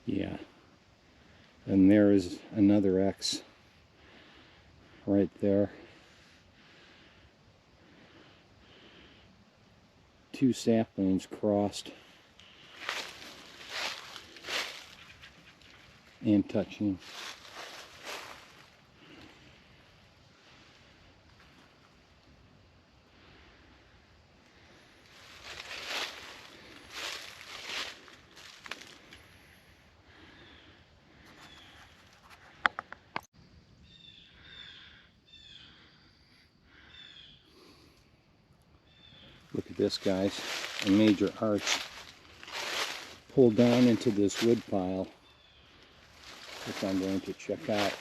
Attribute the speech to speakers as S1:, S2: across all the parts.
S1: Yeah. And there is another X right there. Two saplings crossed and touching. Look at this, guys. A major arch pulled down into this wood pile, which I'm going to check out.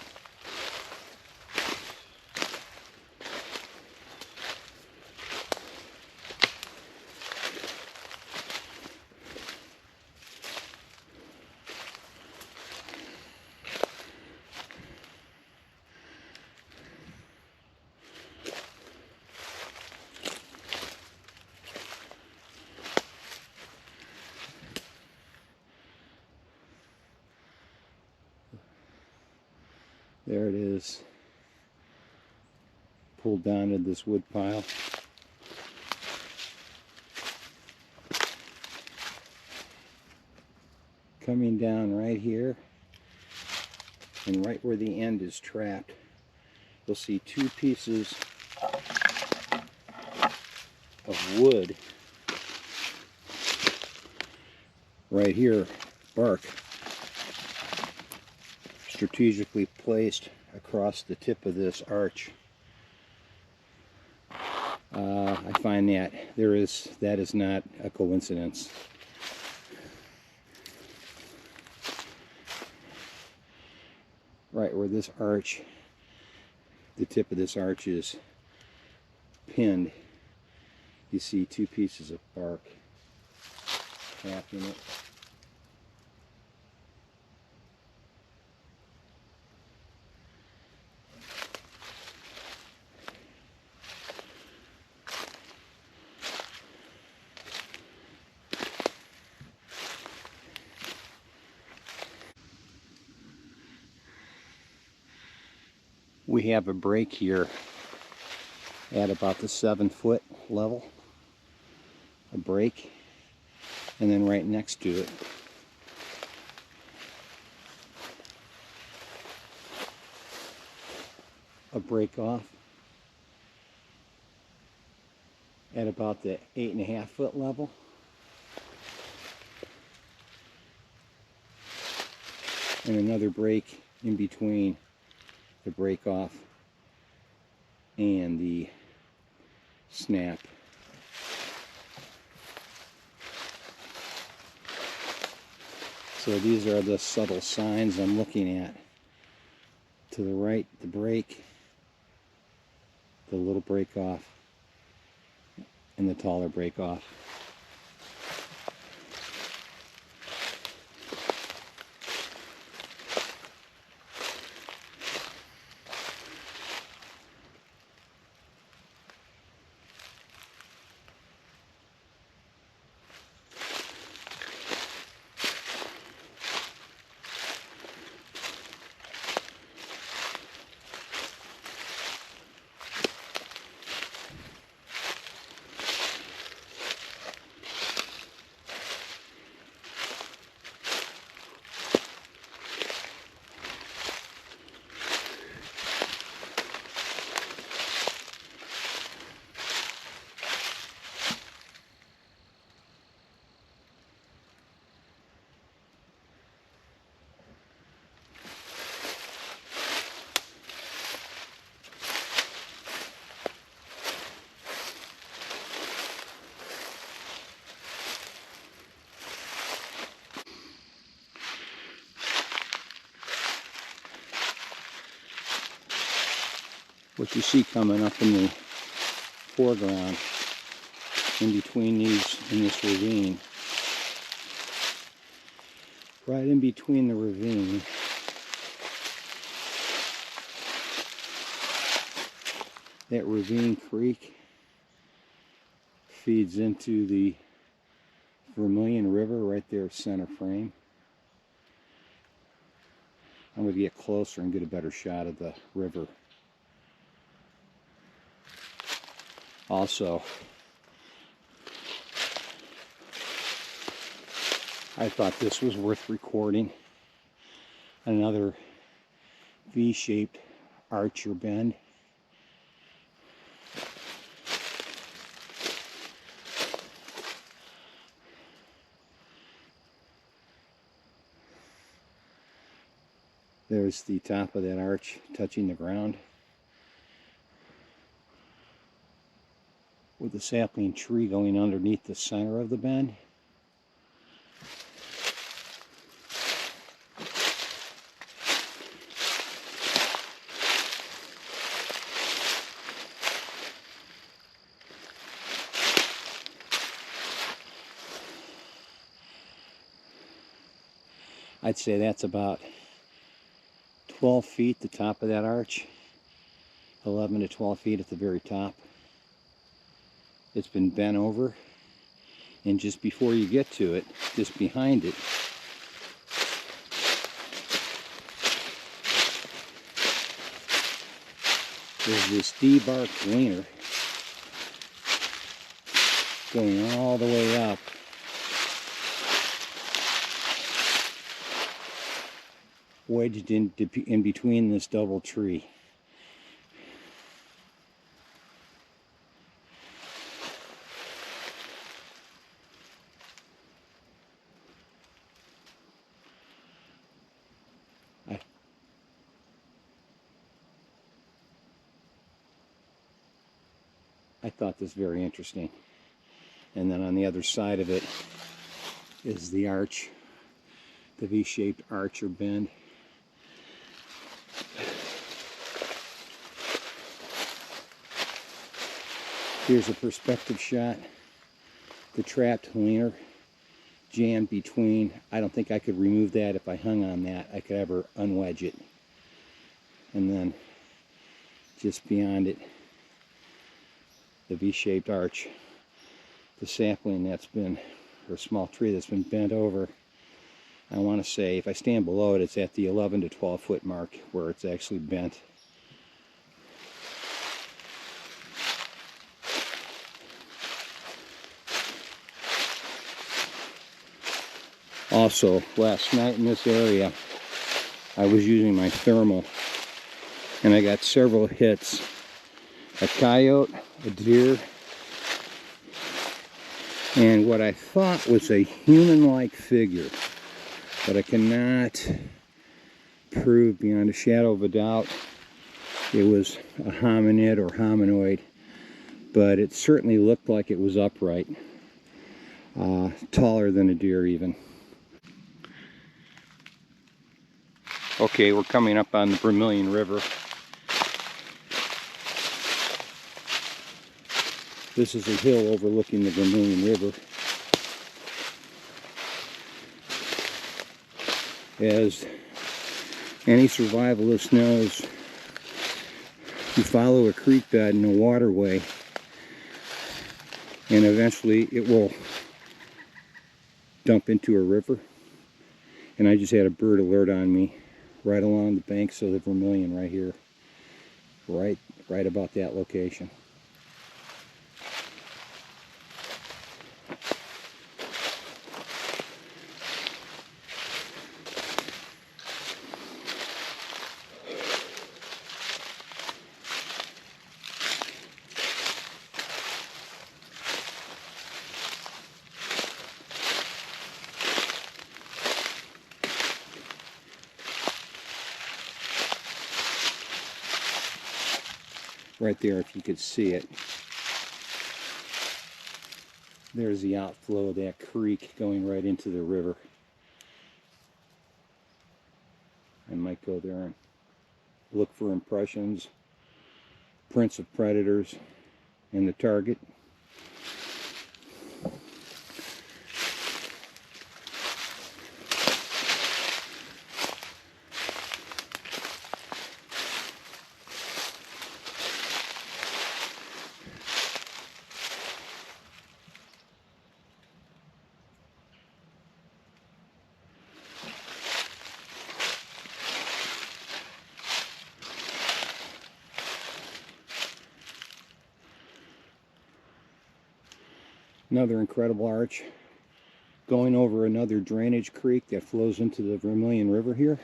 S1: There it is, pulled down into this wood pile. Coming down right here, and right where the end is trapped, you'll see two pieces of wood right here, bark, strategically placed across the tip of this arch. I find that that is not a coincidence. Right where this arch, the tip of this arch is pinned, you see two pieces of bark tapping it. We have a break here at about the 7-foot level, a break, and then right next to it a break off at about the 8.5-foot level. And another break in between the break off and the snap. So these are the subtle signs I'm looking at. To the right, the break, the little break off, and the taller break off. What you see coming up in the foreground, in between these, in this ravine, right in between the ravine, that ravine creek feeds into the Vermilion River right there, center frame. I'm going to get closer and get a better shot of the river. Also, I thought this was worth recording. Another V-shaped arch or bend. There's the top of that arch touching the ground, with the sapling tree going underneath the center of the bend. I'd say that's about 12 feet, the top of that arch. 11 to 12 feet at the very top. It's been bent over, and just before you get to it, just behind it, there's this debarked wiener going all the way up. Wedged in between this double tree. I thought this very interesting. And then on the other side of it is the arch, the V-shaped arch or bend. Here's a perspective shot. The trapped wiener jammed between. I don't think I could remove that if I hung on that. I could ever unwedge it. And then just beyond it, the V-shaped arch, the sapling that's been, or small tree that's been bent over. I want to say, if I stand below it, it's at the 11 to 12 foot mark where it's actually bent. Also, last night in this area, I was using my thermal, and I got several hits. A coyote, a deer, and what I thought was a human-like figure, but I cannot prove beyond a shadow of a doubt it was a hominid or hominoid, but it certainly looked like it was upright, taller than a deer even. Okay, we're coming up on the Vermilion River. This is a hill overlooking the Vermilion River. As any survivalist knows, you follow a creek bed and a waterway, and eventually it will dump into a river. And I just had a bird alert on me right along the banks of the Vermilion right here, right about that location. Right there, if you could see it, there's the outflow of that creek going right into the river. I might go there and look for impressions, prints of predators, and the target. Another incredible arch going over another drainage creek that flows into the Vermilion River here.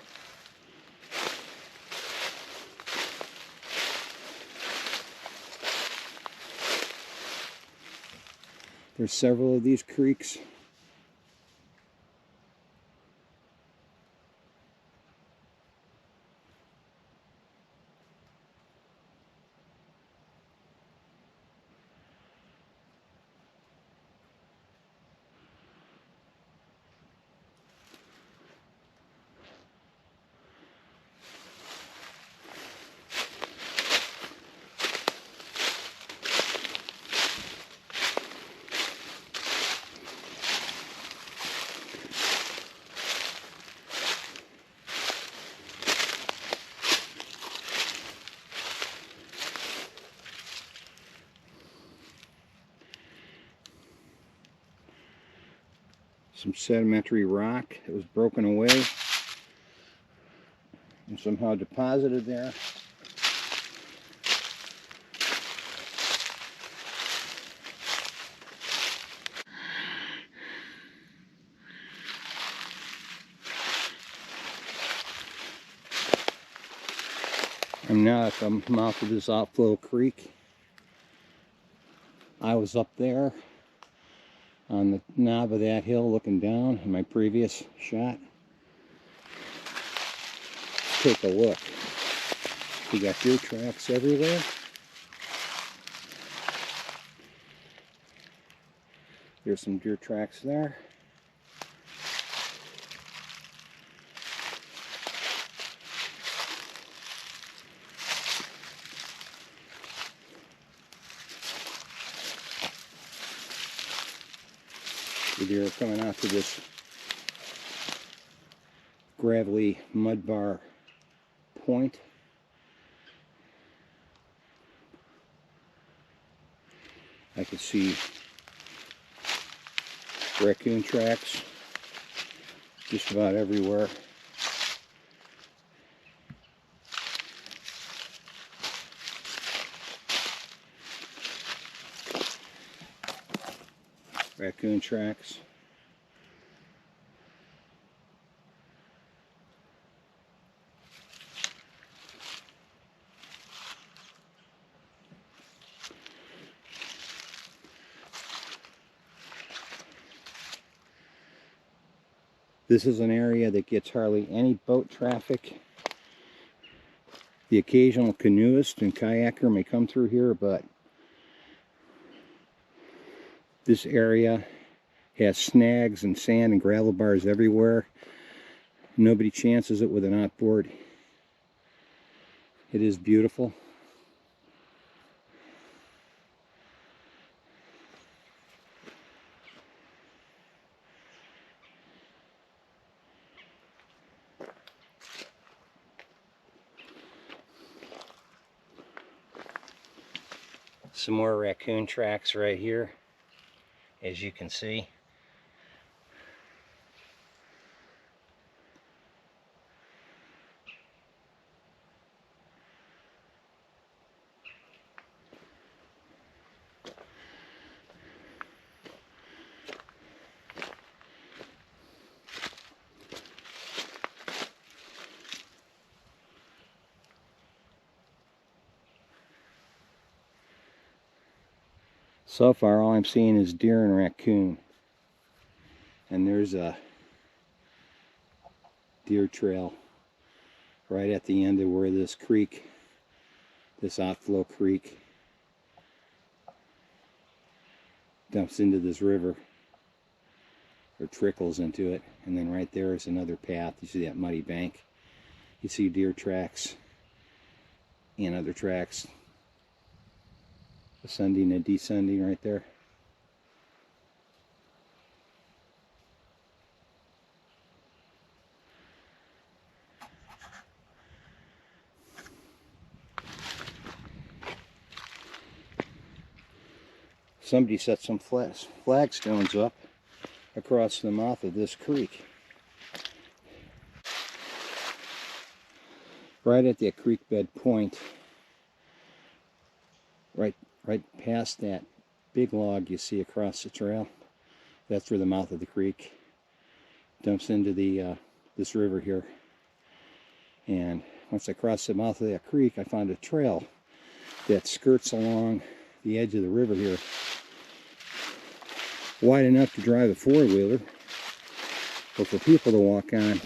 S1: There's several of these creeks. Some sedimentary rock that was broken away and somehow deposited there. I'm now at the mouth of this outflow creek. I was up there on the knob of that hill looking down in my previous shot. Take a look. We got deer tracks everywhere. There's some deer tracks there. The deer are coming out to this gravelly mud bar point. I could see raccoon tracks just about everywhere. Raccoon tracks. This is an area that gets hardly any boat traffic. The occasional canoeist and kayaker may come through here, but this area has snags and sand and gravel bars everywhere. Nobody chances it with an outboard. It is beautiful. Some more raccoon tracks right here, as you can see. So far, all I'm seeing is deer and raccoon. And there's a deer trail right at the end of where this creek, this outflow creek, dumps into this river, or trickles into it. And then right there is another path. You see that muddy bank? You see deer tracks and other tracks ascending and descending right there. Somebody set some flagstones up across the mouth of this creek. Right at that creek bed point, right past that big log you see across the trail. That's where the mouth of the creek dumps into the this river here. And once I crossed the mouth of that creek, I found a trail that skirts along the edge of the river here, wide enough to drive a four-wheeler, or for people to walk on.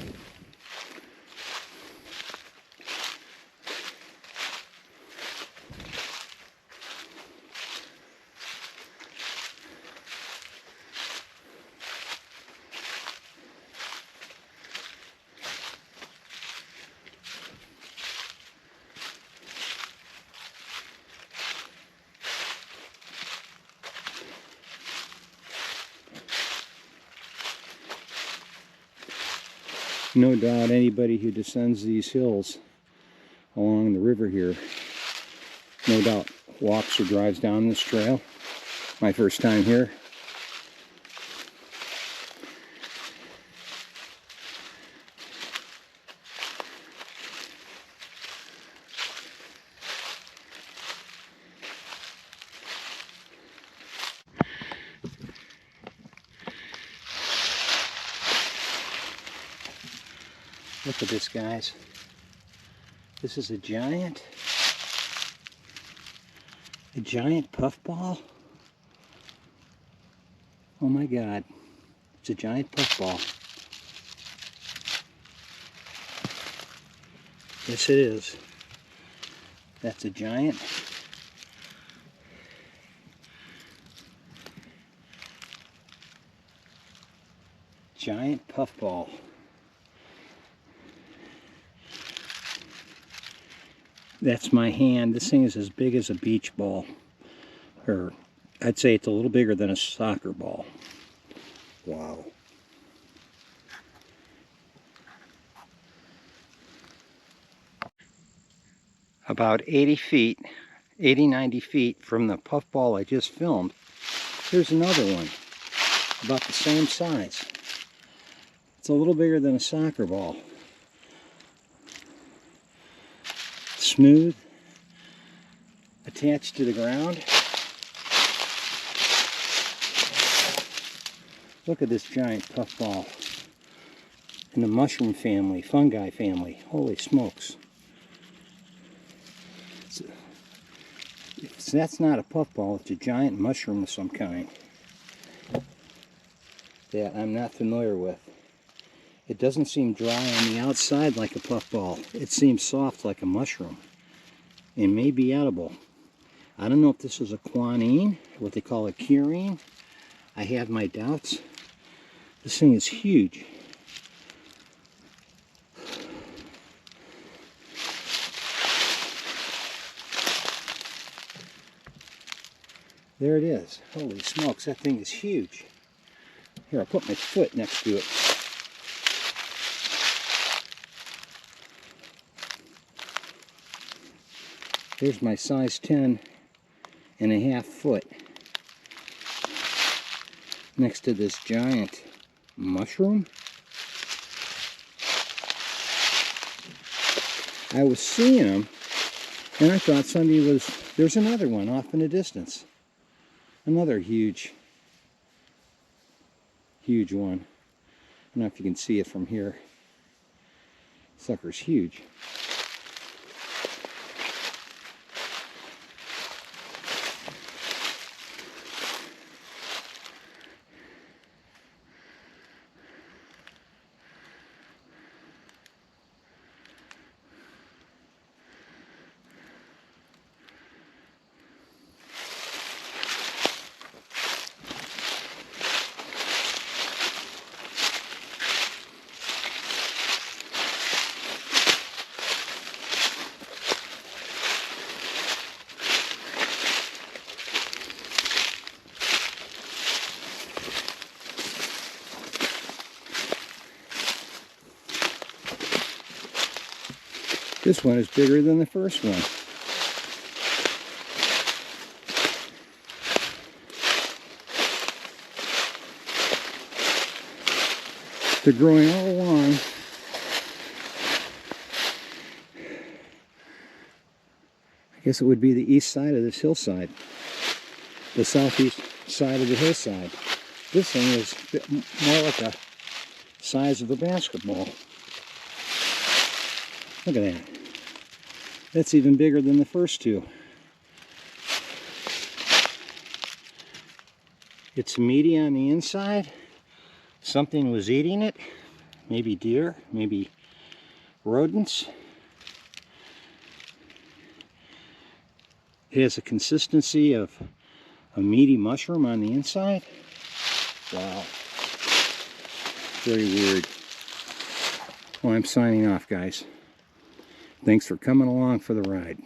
S1: No doubt anybody who descends these hills along the river here, no doubt walks or drives down this trail. My first time here. Look at this, guys. This is a giant puffball. Oh my God, it's a giant puffball. Yes, it is. That's a giant puffball. That's my hand. This thing is as big as a beach ball. Or I'd say it's a little bigger than a soccer ball. Wow. About 80 feet, 90 feet from the puffball I just filmed, there's another one, about the same size. It's a little bigger than a soccer ball. Smooth, attached to the ground. Look at this giant puffball in the mushroom family, fungi family. Holy smokes. That's not a puffball, it's a giant mushroom of some kind that I'm not familiar with. It doesn't seem dry on the outside like a puffball. It seems soft like a mushroom. It may be edible. I don't know if this is a quinine, what they call a curine. I have my doubts. This thing is huge. There it is. Holy smokes, that thing is huge. Here, I'll put my foot next to it. Here's my size 10.5 foot next to this giant mushroom. I was seeing them and I thought somebody was, there's another one off in the distance. Another huge one. I don't know if you can see it from here. Sucker's huge. This one is bigger than the first one. They're growing all along. I guess it would be the east side of this hillside. the southeast side of the hillside. This thing is a bit more like the size of a basketball. Look at that. That's even bigger than the first two. It's meaty on the inside. Something was eating it. Maybe deer, maybe rodents. It has a consistency of a meaty mushroom on the inside. Wow. Very weird. Well, I'm signing off, guys. Thanks for coming along for the ride.